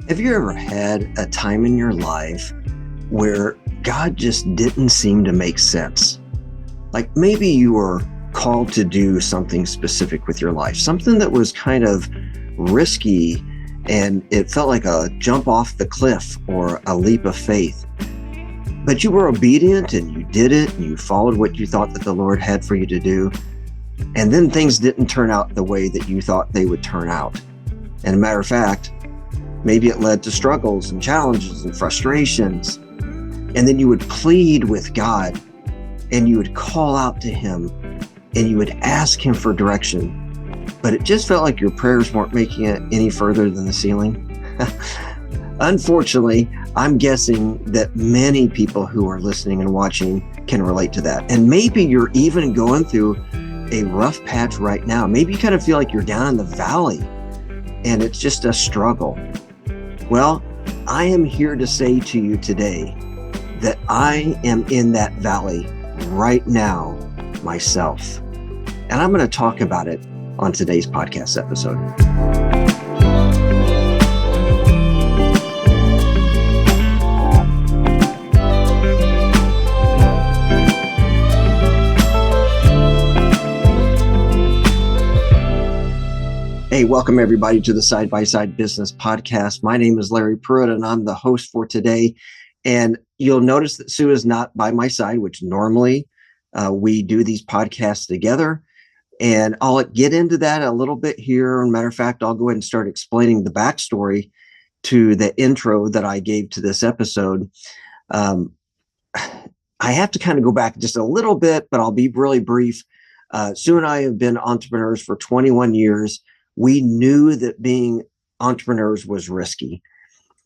Have you ever had a time in your life where God just didn't seem to make sense? Like maybe you were called to do something specific with your life, something that was kind of risky and it felt like a jump off the cliff or a leap of faith. But you were obedient and you did it and you followed what you thought that the Lord had for you to do. And then things didn't turn out the way that you thought they would turn out. And a matter of fact, maybe it led to struggles and challenges and frustrations. And then you would plead with God and you would call out to Him and you would ask Him for direction. But it just felt like your prayers weren't making it any further than the ceiling. Unfortunately, I'm guessing that many people who are listening and watching can relate to that. And maybe you're even going through a rough patch right now. Maybe you kind of feel like you're down in the valley and it's just a struggle. Well, I am here to say to you today that I am in that valley right now myself. And I'm going to talk about it on today's podcast episode. Hey, welcome everybody to the Side by Side Business Podcast. My name is Larry Pruitt and I'm the host for today. And you'll notice that Sue is not by my side, which normally we do these podcasts together. And I'll get into that a little bit here. As a matter of fact, I'll go ahead and start explaining the backstory to the intro that I gave to this episode. I have to kind of go back just a little bit, but I'll be really brief. Sue and I have been entrepreneurs for 21 years. We knew that being entrepreneurs was risky.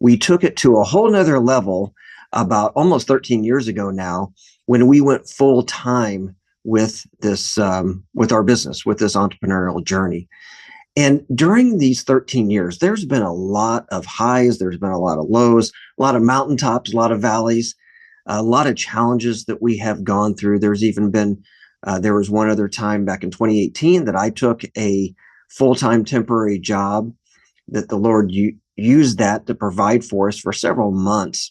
We took it to a whole nother level about almost 13 years ago now, when we went full time with this, with our business, with this entrepreneurial journey. And during these 13 years, there's been a lot of highs, there's been a lot of lows, a lot of mountaintops, a lot of valleys, a lot of challenges that we have gone through. There's even been, there was one other time back in 2018 that I took a full-time temporary job that the Lord used that to provide for us for several months.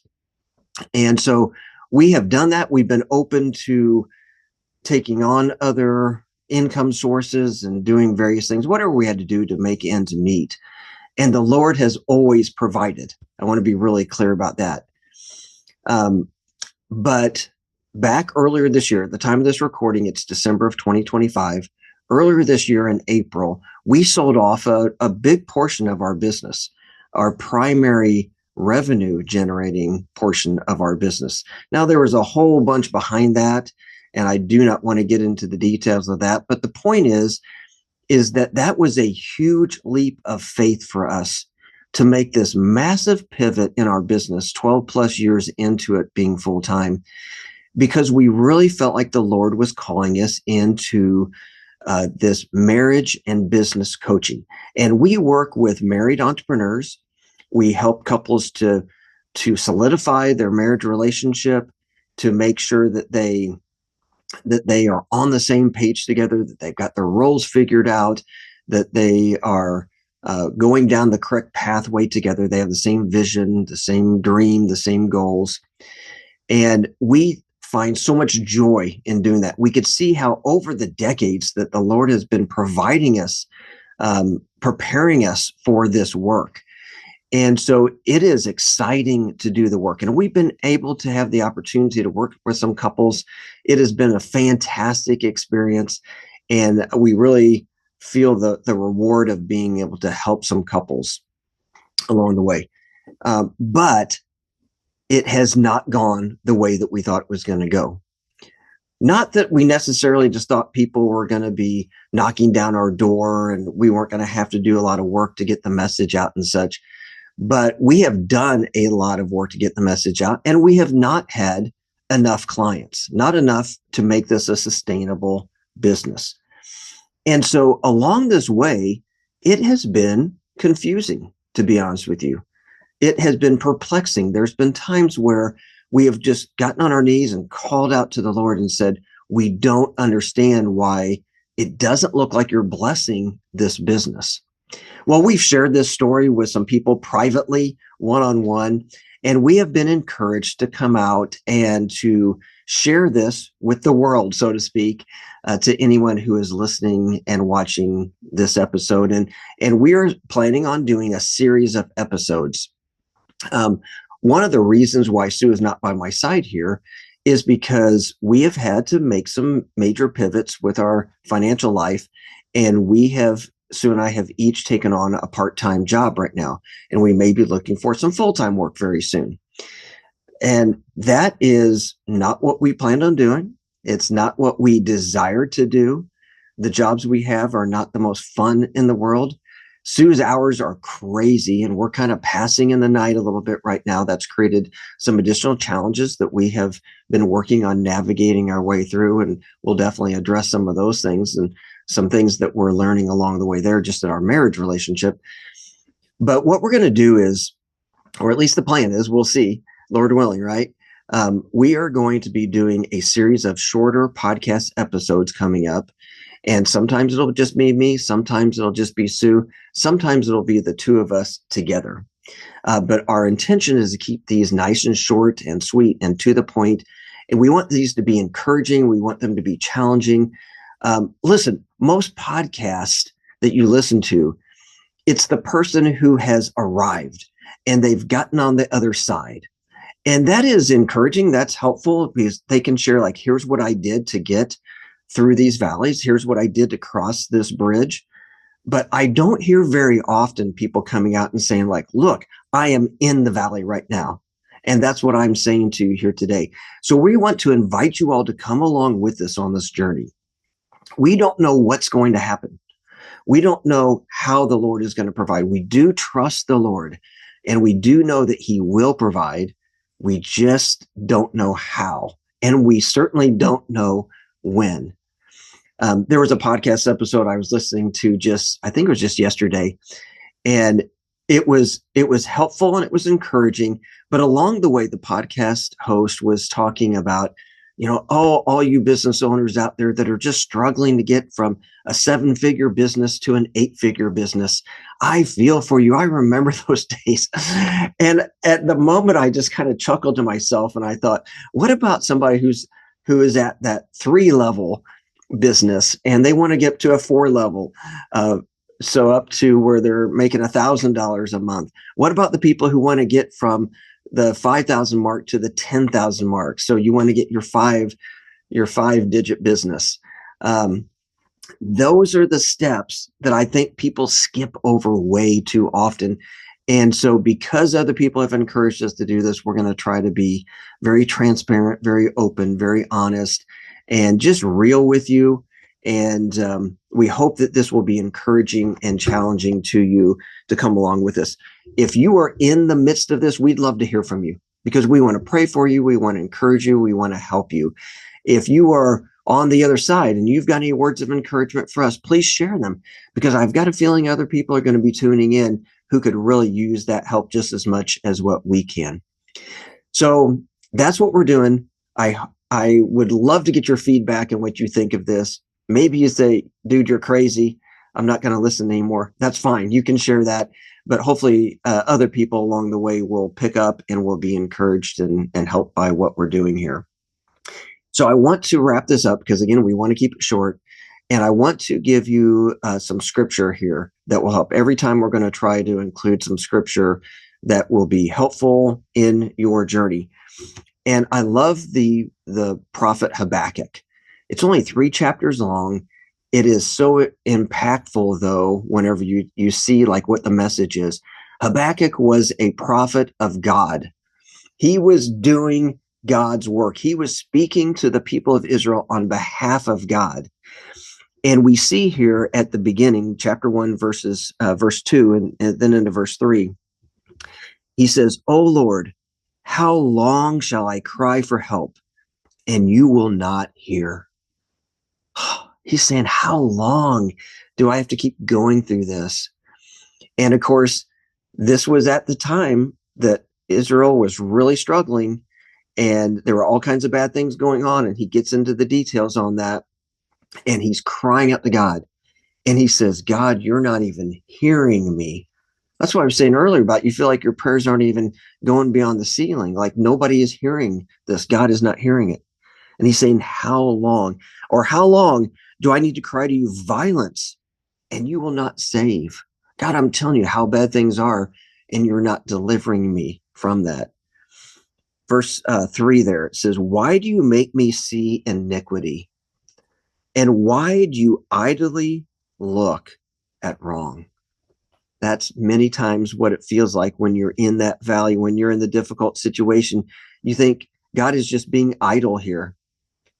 And so we have done that. We've been open to taking on other income sources and doing various things, whatever we had to do to make ends meet. And the Lord has always provided. I want to be really clear about that. But back earlier this year, at the time of this recording, it's December of 2025. Earlier this year in April, we sold off a big portion of our business, our primary revenue generating portion of our business. Now, there was a whole bunch behind that, and I do not want to get into the details of that. But the point is that that was a huge leap of faith for us to make this massive pivot in our business 12 plus years into it being full time, because we really felt like the Lord was calling us into this marriage and business coaching. And we work with married entrepreneurs. We help couples to solidify their marriage relationship, to make sure that they are on the same page together, that they've got their roles figured out, that they are going down the correct pathway together. They have the same vision, the same dream, the same goals. And we find so much joy in doing that. We could see how over the decades that the Lord has been providing us, preparing us for this work. And so it is exciting to do the work. And we've been able to have the opportunity to work with some couples. It has been a fantastic experience. And we really feel the reward of being able to help some couples along the way. But it has not gone the way that we thought it was going to go. Not that we necessarily just thought people were going to be knocking down our door and we weren't going to have to do a lot of work to get the message out and such, but we have done a lot of work to get the message out, and we have not had enough clients, not enough to make this a sustainable business. And so along this way, it has been confusing, to be honest with you. It has been perplexing. There's been times where we have just gotten on our knees and called out to the Lord and said, we don't understand why it doesn't look like you're blessing this business. Well, we've shared this story with some people privately, one-on-one, and we have been encouraged to come out and to share this with the world, so to speak, to anyone who is listening and watching this episode. And we are planning on doing a series of episodes. Um, One of the reasons why Sue is not by my side here is because we have had to make some major pivots with our financial life, and Sue and I have each taken on a part-time job right now, and we may be looking for some full-time work very soon. And that is not what we planned on doing. It's not what we desire to do. The jobs we have are not the most fun in the world. Sue's hours are crazy, and we're kind of passing in the night a little bit right now. That's created some additional challenges that we have been working on navigating our way through, and we'll definitely address some of those things and some things that we're learning along the way there just in our marriage relationship. But what we're going to do is, or at least the plan is, we'll see, Lord willing, right? We are going to be doing a series of shorter podcast episodes coming up. And sometimes it'll just be me. Sometimes it'll just be Sue. Sometimes it'll be the two of us together. But our intention is to keep these nice and short and sweet and to the point. And we want these to be encouraging. We want them to be challenging. Listen, most podcasts that you listen to, it's the person who has arrived and they've gotten on the other side. And that is encouraging. That's helpful because they can share, like, here's what I did to get through these valleys. Here's what I did to cross this bridge. But I don't hear very often people coming out and saying, like, look, I am in the valley right now. And that's what I'm saying to you here today. So we want to invite you all to come along with us on this journey. We don't know what's going to happen. We don't know how the Lord is going to provide. We do trust the Lord, and we do know that he will provide. We just don't know how. And we certainly don't know when. There was a podcast episode I was listening to I think it was just yesterday, and it was helpful and it was encouraging. But along the way, the podcast host was talking about, all you business owners out there that are just struggling to get from a 7-figure business to an 8-figure business. I feel for you. I remember those days. And at the moment, I just kind of chuckled to myself and I thought, what about somebody who is at that 3-level business and they want to get to a 4-level, so up to where they're making $1,000 a month? What about the people who want to get from the 5,000 mark to the 10,000 mark? So you want to get your 5-digit business. Those are the steps that I think people skip over way too often. And so because other people have encouraged us to do this, we're going to try to be very transparent, very open, very honest, and just real with you. And we hope that this will be encouraging and challenging to you to come along with us. If you are in the midst of this, we'd love to hear from you because we want to pray for you. We want to encourage you. We want to help you. If you are on the other side and you've got any words of encouragement for us, please share them, because I've got a feeling other people are going to be tuning in who could really use that help just as much as what we can. So that's what we're doing. I would love to get your feedback and what you think of this. Maybe you say, dude, you're crazy. I'm not going to listen anymore. That's fine. You can share that. But hopefully other people along the way will pick up and will be encouraged and helped by what we're doing here. So I want to wrap this up because, again, we want to keep it short. And I want to give you some scripture here that will help. Every time we're going to try to include some scripture that will be helpful in your journey. And I love the prophet Habakkuk. It's only 3 chapters long. It is so impactful, though, whenever you see like what the message is. Habakkuk was a prophet of God. He was doing God's work. He was speaking to the people of Israel on behalf of God. And we see here at the beginning, chapter 1, verse 2, and then into verse 3, he says, "O Lord, how long shall I cry for help, and you will not hear?" He's saying, how long do I have to keep going through this? And of course, this was at the time that Israel was really struggling, and there were all kinds of bad things going on. And he gets into the details on that, and he's crying out to God. And he says, God, you're not even hearing me. That's what I was saying earlier about you feel like your prayers aren't even going beyond the ceiling. Like nobody is hearing this. God is not hearing it. And he's saying, how long? Or how long do I need to cry to you violence and you will not save? God, I'm telling you how bad things are, and you're not delivering me from that. Verse 3 there, it says, why do you make me see iniquity? And why do you idly look at wrong? That's many times what it feels like when you're in that valley, when you're in the difficult situation. You think God is just being idle here.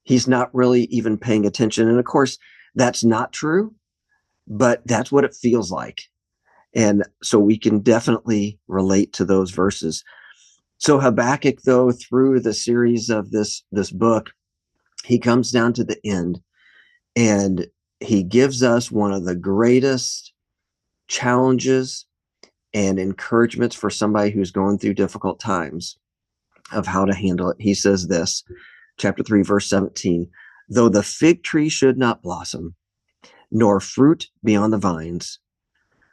He's not really even paying attention. And of course, that's not true, but that's what it feels like. And so we can definitely relate to those verses. So Habakkuk, though, through the series of this book, he comes down to the end and he gives us one of the greatest challenges and encouragements for somebody who's going through difficult times of how to handle it. He says this, chapter 3, verse 17, though the fig tree should not blossom, nor fruit be on the vines,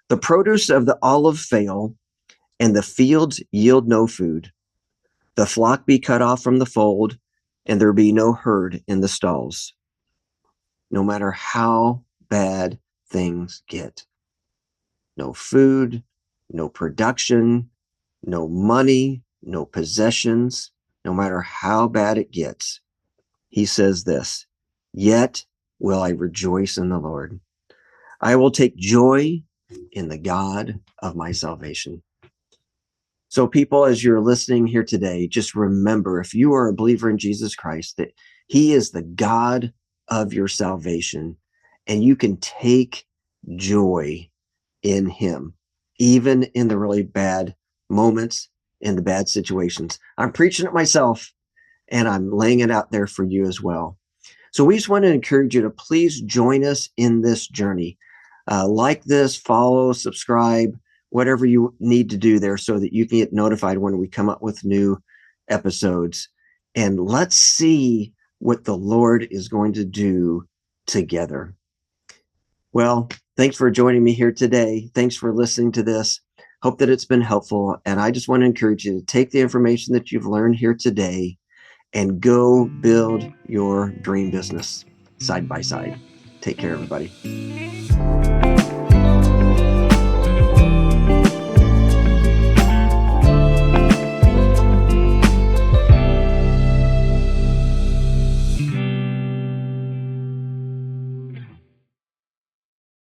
the produce of the olive fail, and the fields yield no food, the flock be cut off from the fold, and there be no herd in the stalls. No matter how bad things get, no food, no production, no money, no possessions, no matter how bad it gets, he says this, yet will I rejoice in the Lord. I will take joy in the God of my salvation. So people, as you're listening here today, just remember, if you are a believer in Jesus Christ, that he is the God of your salvation, and you can take joy in him, even in the really bad moments, in the bad situations. I'm preaching it myself, and I'm laying it out there for you as well. So we just want to encourage you to please join us in this journey. Like this, follow, subscribe, whatever you need to do there so that you can get notified when we come up with new episodes. And let's see what the Lord is going to do together. Well, thanks for joining me here today. Thanks for listening to this. Hope that it's been helpful. And I just want to encourage you to take the information that you've learned here today and go build your dream business side by side. Take care, everybody.